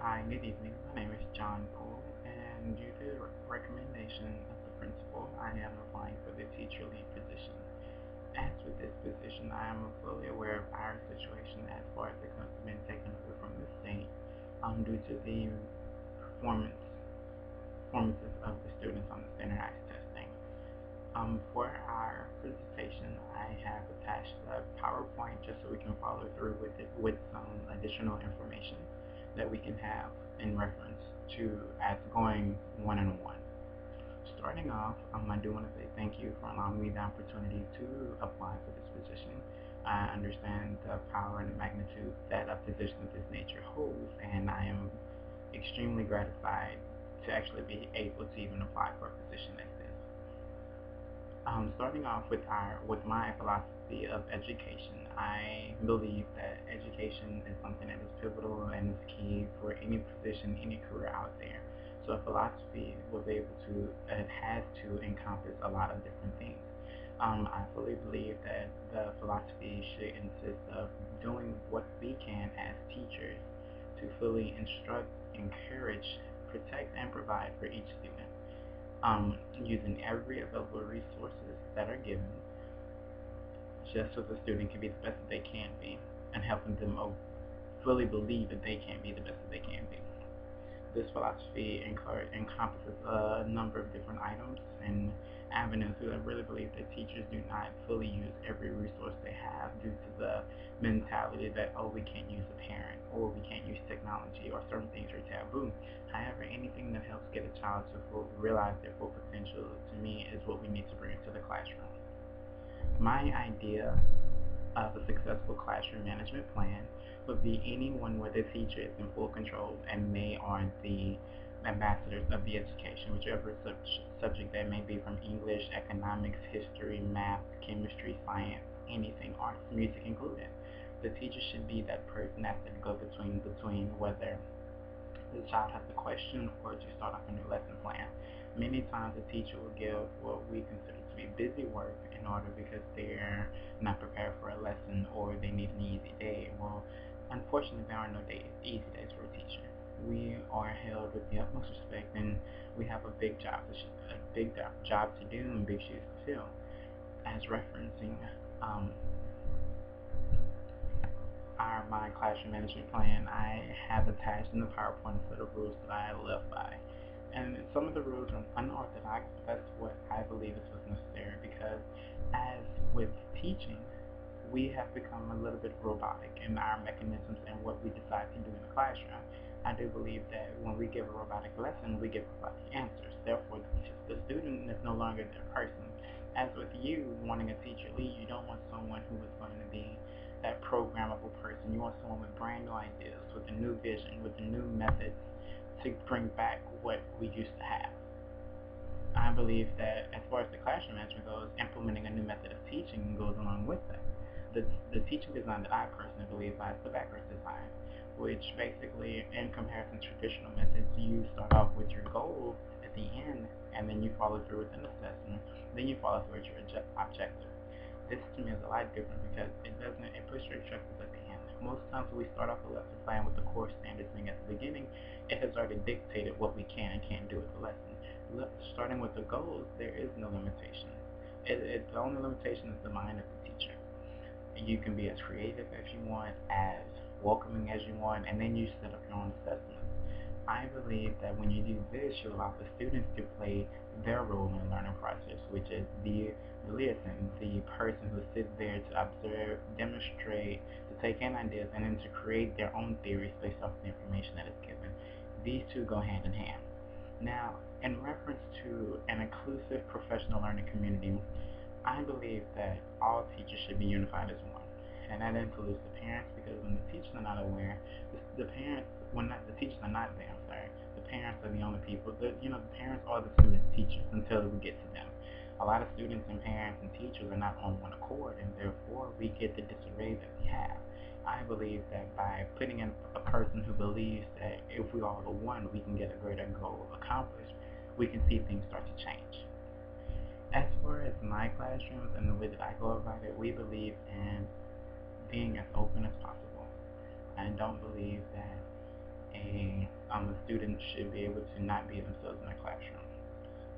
Hi, good evening. My name is John Poole, and due to the recommendation of the principal, I am applying for the teacher lead position. As with this position, I am fully aware of our situation as far as the comes been taken over from the state due to the performance performances of the students on the standardized testing. For our presentation, I have attached a PowerPoint just so we can follow through with it with some additional information that we can have in reference to as going one-on-one. Starting off, I do want to say thank you for allowing me the opportunity to apply for this position. I understand the power and the magnitude that a position of this nature holds, and I am extremely gratified to actually be able to even apply for a position like this. Starting off with my philosophy of education, I believe that education is something that is pivotal and is key for any position, any career out there. So a philosophy was able to, it has to encompass a lot of different things. I fully believe that the philosophy should consist of doing what we can as teachers to fully instruct, encourage, protect, and provide for each student. Using every available resources that are given just so the student can be the best that they can be, and helping them fully believe that they can be the best that they can be. This philosophy encompasses a number of different items and avenues who I really believe that teachers do not fully use every resource they have due to the mentality that, oh, we can't use a parent, or we can't use technology, or certain things are taboo. However, anything that helps get a child to realize their full potential, to me, is what we need to bring into the classroom. My idea of a successful classroom management plan would be anyone where the teacher is in full control and they are the ambassadors of the education, whichever subject that may be, from English, economics, history, math, chemistry, science, anything, arts, music included. The teacher should be that person that's the go-between whether the child has a question or to start off a new lesson plan. Many times the teacher will give what we consider to be busy work in order because they're not prepared for a lesson or they need an easy day. Well, unfortunately, there are no easy days for a teacher. We are held with the utmost respect, and we have a big job to do and big shoes to fill. As referencing my classroom management plan, I have attached in the PowerPoint a set of rules that I live by. And some of the rules are unorthodox, but that's what I believe is what's necessary because, as with teaching, we have become a little bit robotic in our mechanisms and what we decide to do in the classroom. I do believe that when we give a robotic lesson, we give robotic answers. Therefore, the student is no longer their person. As with you wanting a teacher lead, you don't want someone who is going to be that programmable person. You want someone with brand new ideas, with a new vision, with a new methods to bring back what we used to have. I believe that as far as the classroom management goes, implementing a new method of teaching goes along with that. The teaching design that I personally believe by is the backwards design, which basically, in comparison to traditional methods, you start off with your goal at the end, and then you follow through with an assessment, then you follow through with your objective. This to me is a lot different because it puts your objectives at the end. Most times when we start off a lesson plan with the core standards thing at the beginning, it has already dictated what we can and can't do with the lesson. Starting with the goals, there is no limitation. The only limitation is the mind of the teacher. You can be as creative as you want, as welcoming as you want, and then you set up your own assessments. I believe that when you do this, you allow the students to play their role in the learning process, which is the liaison, the person who sits there to observe, demonstrate, to take in ideas, and then to create their own theories based off the information that is given. These two go hand in hand. Now, in reference to an inclusive professional learning community, I believe that all teachers should be unified as one, and that includes the parents because when the teachers are not aware, the parents, the teachers are not there. I'm sorry, the parents are the only people. The parents are the student teachers until we get to them. A lot of students and parents and teachers are not on one accord, and therefore we get the disarray that we have. I believe that by putting in a person who believes that if we all are one, we can get a greater goal accomplished, we can see things start to change. As far as my classrooms and the way that I go about it, we believe in being as open as possible. I don't believe that a student should be able to not be themselves in a classroom.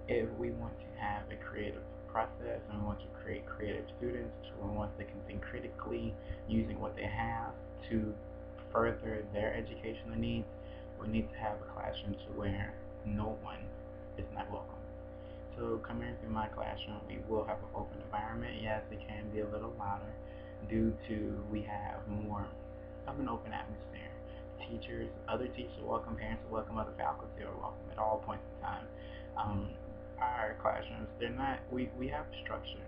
If we want to have a creative process and we want to create creative students who ones that can think critically using what they have to further their educational needs, we need to have a classroom to where no one is not welcome. So coming through my classroom, we will have an open environment. Yes, it can be a little louder due to we have more of an open atmosphere. Teachers, other teachers are welcome, parents are welcome, other faculty are welcome at all points in time. Um, our classrooms, they're not, we have structure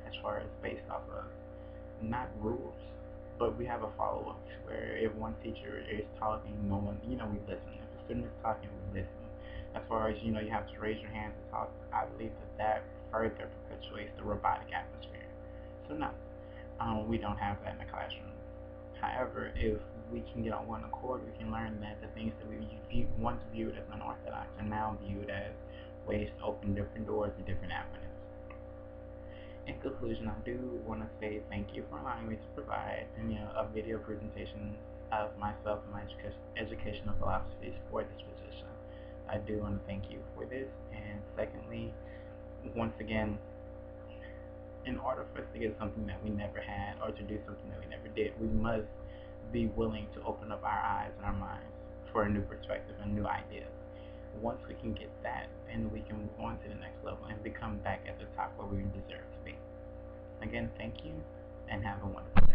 as far as based off of not rules, but we have a follow-up where if one teacher is talking, no one, we listen. If a student is talking, we listen. As far as, you have to raise your hands and talk, I believe that further perpetuates the robotic atmosphere. So no, we don't have that in the classroom. However, if we can get on one accord, we can learn that the things that once viewed as unorthodox are now viewed as ways to open different doors and different avenues. In conclusion, I do want to say thank you for allowing me to provide a video presentation of myself and my educational philosophies for this position. I do want to thank you for this. And secondly, once again, in order for us to get something that we never had or to do something that we never did, we must be willing to open up our eyes and our minds for a new perspective and new ideas. Once we can get that, then we can move on to the next level and become back at the top where we deserve to be. Again, thank you, and have a wonderful day.